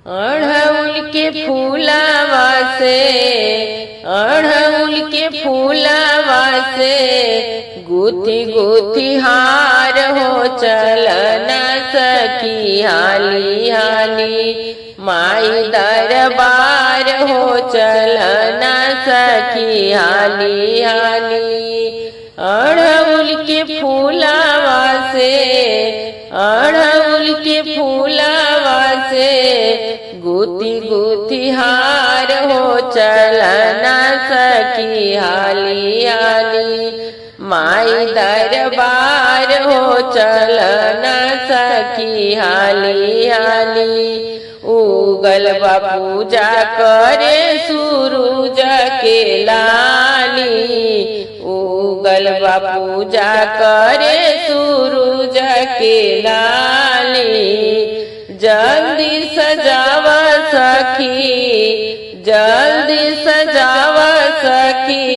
अड़हुल के फूलवा से अड़हुल के फूलवा से गुथी गुथी हार हो चलना सखी हाली हाली माई दरबार हो चलना सखी हाली हाली। अड़हुल के फूलवा से अड़हुल के फूलवा से गुथी गुथी हार हो चलना सखी हाली हाली माई दरबार हो चलना सखी हाली हाली। उगल बा पूजा करे सूरज के लाली उगल बा पूजा करे सूरज के लाली। जल्दी सजावा सखी जल्दी